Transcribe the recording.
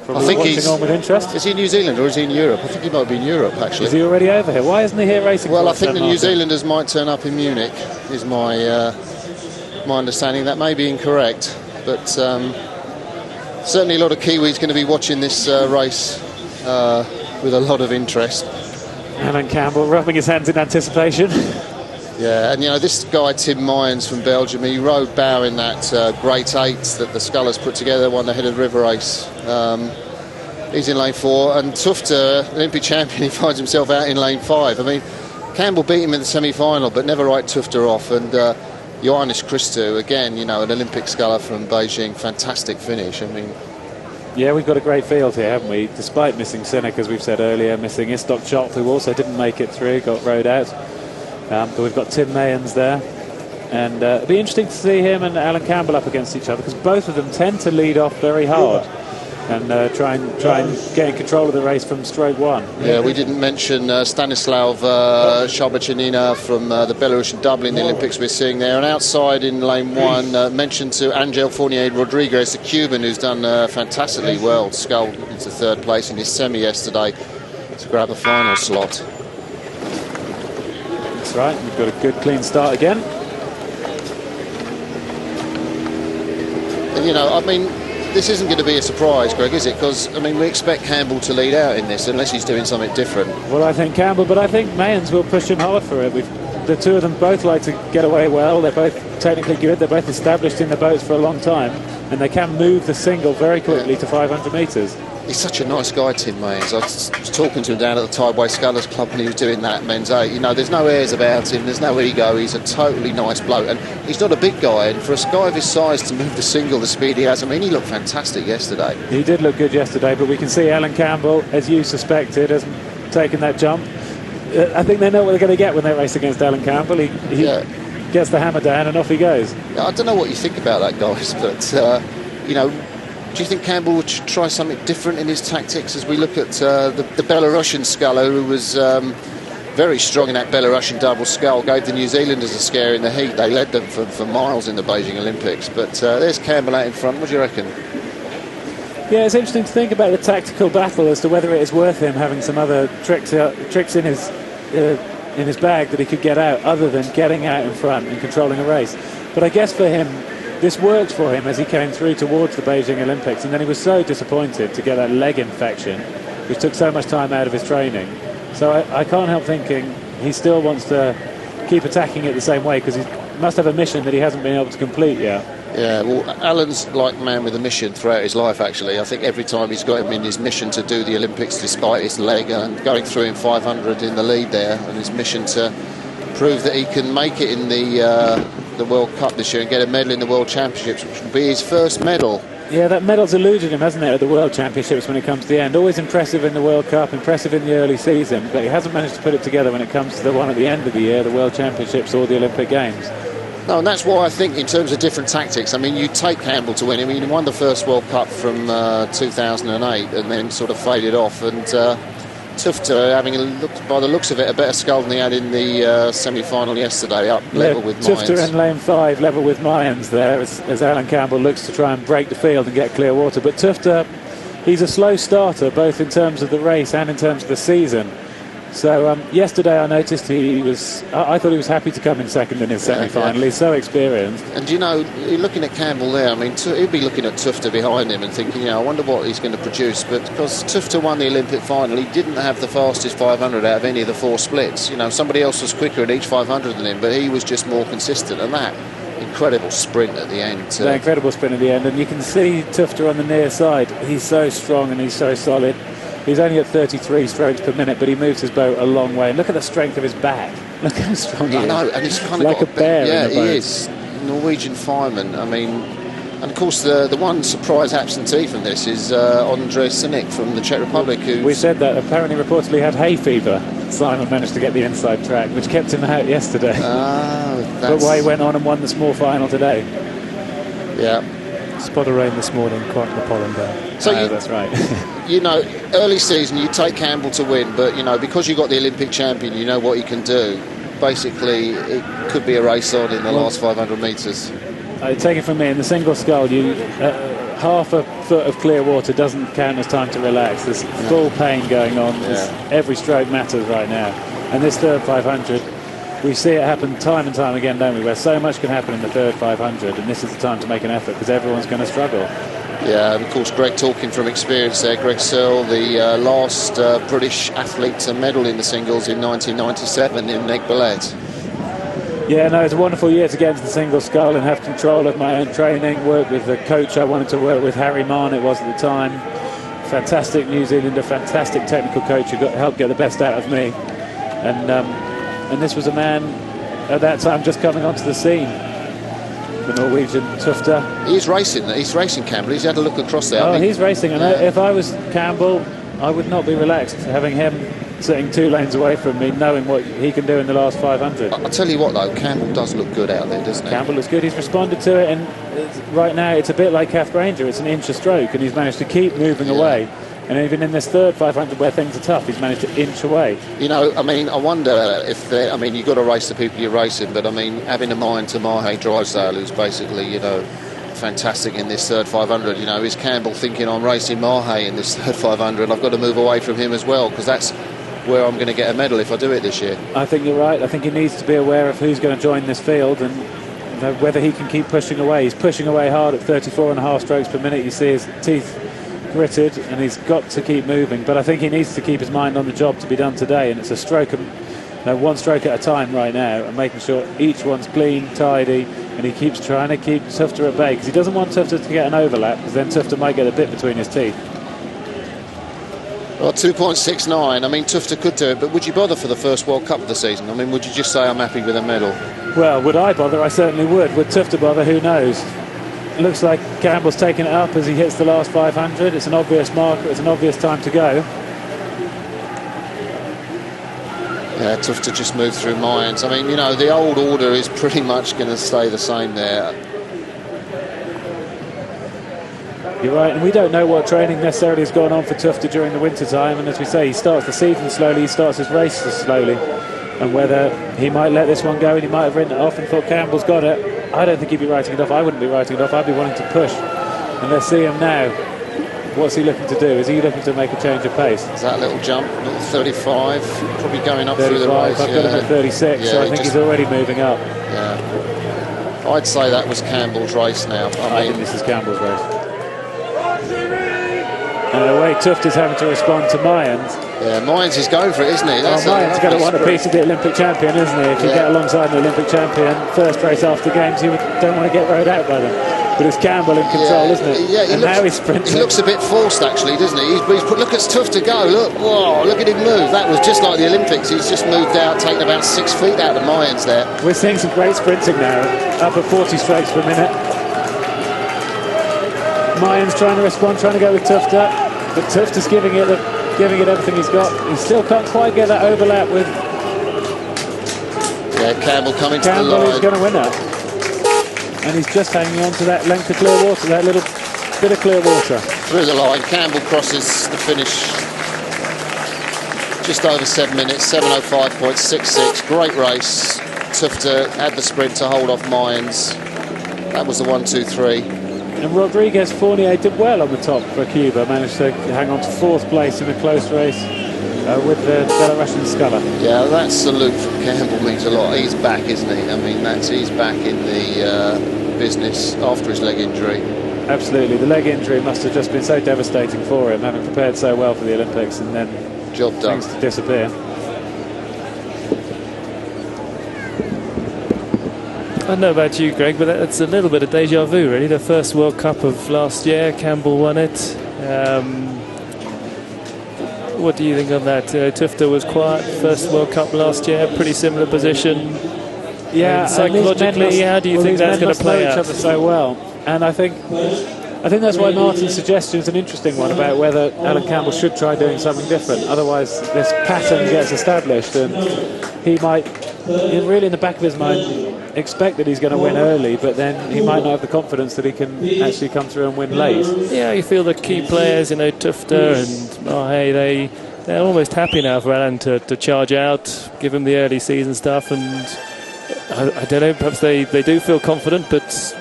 I think he's on with interest. Is he in New Zealand or is he in Europe? I think he might be in Europe, actually. Is he already over here? Why isn't he here racing? Well, I think the New Zealanders might turn up in Munich, is my understanding. That may be incorrect, but certainly a lot of Kiwis going to be watching this race with a lot of interest. Alan Campbell rubbing his hands in anticipation. Yeah, and you know, this guy Tim Myers from Belgium, he rode Bow in that Great 8 that the Scullers put together, won the Headed River race. He's in lane 4, and Tufte, Olympic champion, he finds himself out in lane 5. I mean, Campbell beat him in the semi-final, but never write Tufte off. And Johannes Christou, again, you know, an Olympic sculler from Beijing, fantastic finish. I mean, yeah, we've got a great field here, haven't we? Despite missing Sinek, as we've said earlier, missing Istok Chop, who also didn't make it through, got rode out. But we've got Tim Mayans there, and it'll be interesting to see him and Alan Campbell up against each other, because both of them tend to lead off very hard and try and gain control of the race from stroke 1. Yeah, we didn't mention Stanislav Sharbachanina from the Belarusian double in the Olympics we're seeing there, and outside in lane 1 mentioned to Angel Fournier Rodriguez, the Cuban, who's done fantastically well, sculled into 3rd place in his semi yesterday to grab a final slot. That's right, we've got a good clean start again. And, you know, I mean, this isn't going to be a surprise, Greg, is it? Because, I mean, we expect Campbell to lead out in this unless he's doing something different. Well, I think Campbell, but I think Mayans will push him hard for it. The two of them both like to get away well. They're both technically good. They're both established in the boats for a long time, and they can move the single very quickly to 500 metres. He's such a nice guy, Tim Mayans. I was talking to him down at the Tideway Scullers Club when he was doing that men's 8. You know, there's no airs about him, there's no ego. He's a totally nice bloke, and he's not a big guy. And for a guy of his size to move the single the speed he has, I mean, he looked fantastic yesterday. He did look good yesterday, but we can see Alan Campbell, as you suspected, hasn't taken that jump. I think they know what they're going to get when they race against Alan Campbell. He gets the hammer down and off he goes. I don't know what you think about that, guys, but, you know, do you think Campbell would try something different in his tactics as we look at the Belarusian sculler, who was very strong in that Belarusian double scull, gave the New Zealanders a scare in the heat. They led them for miles in the Beijing Olympics. But there's Campbell out in front. What do you reckon? Yeah, it's interesting to think about the tactical battle as to whether it is worth him having some other tricks in his bag that he could get out, other than getting out in front and controlling a race. But I guess for him, this worked for him as he came through towards the Beijing Olympics, and then he was so disappointed to get that leg infection, which took so much time out of his training. So I can't help thinking he still wants to keep attacking it the same way, because he must have a mission that he hasn't been able to complete yet. Yeah, well, Alan's like a man with a mission throughout his life, actually. I think every time he's got him in his mission to do the Olympics despite his leg, and going through in 500 in the lead there, and his mission to prove that he can make it in the World Cup this year and get a medal in the World Championships, which will be his first medal. Yeah, that medal's eluded him, hasn't it, at the World Championships when it comes to the end. Always impressive in the World Cup, impressive in the early season, but he hasn't managed to put it together when it comes to the one at the end of the year, the World Championships or the Olympic Games. No, and that's why I think in terms of different tactics, I mean, you take Campbell to win. I mean, he won the first World Cup from 2008 and then sort of faded off, and Tufte, having by the looks of it, a better scull than he had in the semi-final yesterday, up level with Mayans. Tufte in lane 5, level with Mayans there, as Alan Campbell looks to try and break the field and get clear water. But Tufte, he's a slow starter, both in terms of the race and in terms of the season. So yesterday I noticed I thought he was happy to come in second in his semi-final. He's so experienced. And, you know, you're looking at Campbell there. I mean, he'd be looking at Tufte behind him and thinking, you know, I wonder what he's going to produce. But because Tufte won the Olympic final, he didn't have the fastest 500 out of any of the 4 splits. You know, somebody else was quicker in each 500 than him, but he was just more consistent. And that incredible sprint at the end. The incredible sprint at the end. And you can see Tufte on the near side. He's so strong and he's so solid. He's only at 33 strokes per minute, but he moves his boat a long way. And look at the strength of his back. Look how strong he is. I know, and he's kind of like got a bear. Yeah, in the boat. he is. Norwegian fireman. I mean, and of course the one surprise absentee from this is Ondrej Sinek from the Czech Republic. We said that apparently reportedly had hay fever. Simon managed to get the inside track, which kept him out yesterday. But Way went on and won the small final today. Yeah. Spot of rain this morning, quite the pollen there. So that's right. You know, early season you take Campbell to win, but you know, because you got the Olympic champion, you know what he can do. Basically, it could be a race on in the last 500 metres. Take it from me, in the single scull, half a foot of clear water doesn't count as time to relax. There's full pain going on. Every stroke matters right now. And this third 500, we see it happen time and time again, don't we, where so much can happen in the third 500, and this is the time to make an effort because everyone's going to struggle. Yeah, and of course, Greg talking from experience there. Greg Searle, the last British athlete to medal in the singles in 1997 in Neg Ballet. Yeah, no, it's a wonderful year to get into the single scull and have control of my own training, work with the coach I wanted to work with, Harry Mann it was at the time. Fantastic New Zealander, fantastic technical coach who helped get the best out of me. And this was a man at that time just coming onto the scene. The Norwegian Tufte. He's racing Campbell. He's had a look across there. Oh, he's racing. And if I was Campbell, I would not be relaxed having him sitting 2 lanes away from me, knowing what he can do in the last 500. I'll tell you what, though, Campbell does look good out there, doesn't he? Campbell looks good. He's responded to it, and right now it's a bit like Kath Granger. It's an inch a stroke, and he's managed to keep moving away. And even in this third 500 where things are tough, he's managed to inch away. You know, I mean, I wonder if you've got to race the people you're racing, but I mean, having a mind to Mahe Drysdale, who's basically, fantastic in this third 500, is Campbell thinking I'm racing Mahe in this third 500? I've got to move away from him as well, because that's where I'm going to get a medal if I do it this year. I think you're right. I think he needs to be aware of who's going to join this field and whether he can keep pushing away. He's pushing away hard at 34.5 strokes per minute. You see his teeth gritted, and he's got to keep moving. But I think he needs to keep his mind on the job to be done today, and it's a stroke, one stroke at a time right now, and making sure each one's clean, tidy, and he keeps trying to keep Tufte at bay because he doesn't want Tufte to get an overlap, because then Tufte might get a bit between his teeth. Well, 2.69. I mean, Tufte could do it, but would you bother for the first World Cup of the season? I mean, would you just say I'm happy with a medal? Well, would I bother? I certainly would. Would Tufte bother? Who knows? It looks like Campbell's taking it up as he hits the last 500. It's an obvious marker. It's an obvious time to go. Yeah, Tufte just moved through Mayans. I mean, the old order is pretty much going to stay the same there. You're right, and we don't know what training necessarily has gone on for Tufte during the winter time, and as we say, he starts the season slowly, he starts his races slowly, and whether he might let this one go and he might have written it off and thought Campbell's got it. I don't think he'd be writing it off. I wouldn't be writing it off. I'd be wanting to push. And let's see him now. What's he looking to do? Is he looking to make a change of pace? Is that little jump, little 35, probably going up through the race. I've got him at 36, so I think he's already moving up. Yeah. I'd say that was Campbell's race now. I think this is Campbell's race. And the way Tufte's having to respond to Mayans. Yeah, Mayans is going for it, isn't he? Mayans going to want a piece of the Olympic champion, isn't he? If you get alongside an Olympic champion, first race after games, you don't want to get rode out by them. But it's Campbell in control, isn't it? Yeah, and now he's sprinting. He looks a bit forced, actually, doesn't he? Look at Tufte go. Look, whoa, look at him move. That was just like the Olympics. He's just moved out, taken about 6 feet out of Mayans there. We're seeing some great sprinting now, up at 40 strokes per minute. Mayans trying to respond, trying to go with Tufte, but Tufte's giving it everything he's got. He still can't quite get that overlap with. Yeah, Campbell coming to the line. Campbell is going to win that, and he's just hanging on to that length of clear water, that little bit of clear water through the line. Campbell crosses the finish just over 7 minutes, 7:05.66. Great race. Tufte had the sprint to hold off Mayans. That was the 1, 2, 3. And Rodriguez Fournier did well on the top for Cuba, managed to hang on to 4th place in a close race with the Belarusian sculler. Yeah, that salute from Campbell means a lot. He's back, isn't he? I mean, he's back in the business after his leg injury. Absolutely. The leg injury must have just been so devastating for him, having prepared so well for the Olympics and then job done. Things to disappear. I don't know about you, Greg, but that's a little bit of deja vu, really. The first World Cup of last year, Campbell won it. What do you think of that? Tufte was quiet, first World Cup last year, pretty similar position. Yeah, and psychologically, how do you think that's going to play out? Each other so well, and I think that's why Martin's suggestion is an interesting one about whether Alan Campbell should try doing something different. Otherwise, this pattern gets established, and he might, really in the back of his mind, expect that he's going to win early, but then he might not have the confidence that he can actually come through and win late. Yeah, you feel the key players, Tufte and Mahe, they're almost happy now for Alan to charge out, give him the early season stuff, and I don't know, perhaps they do feel confident, but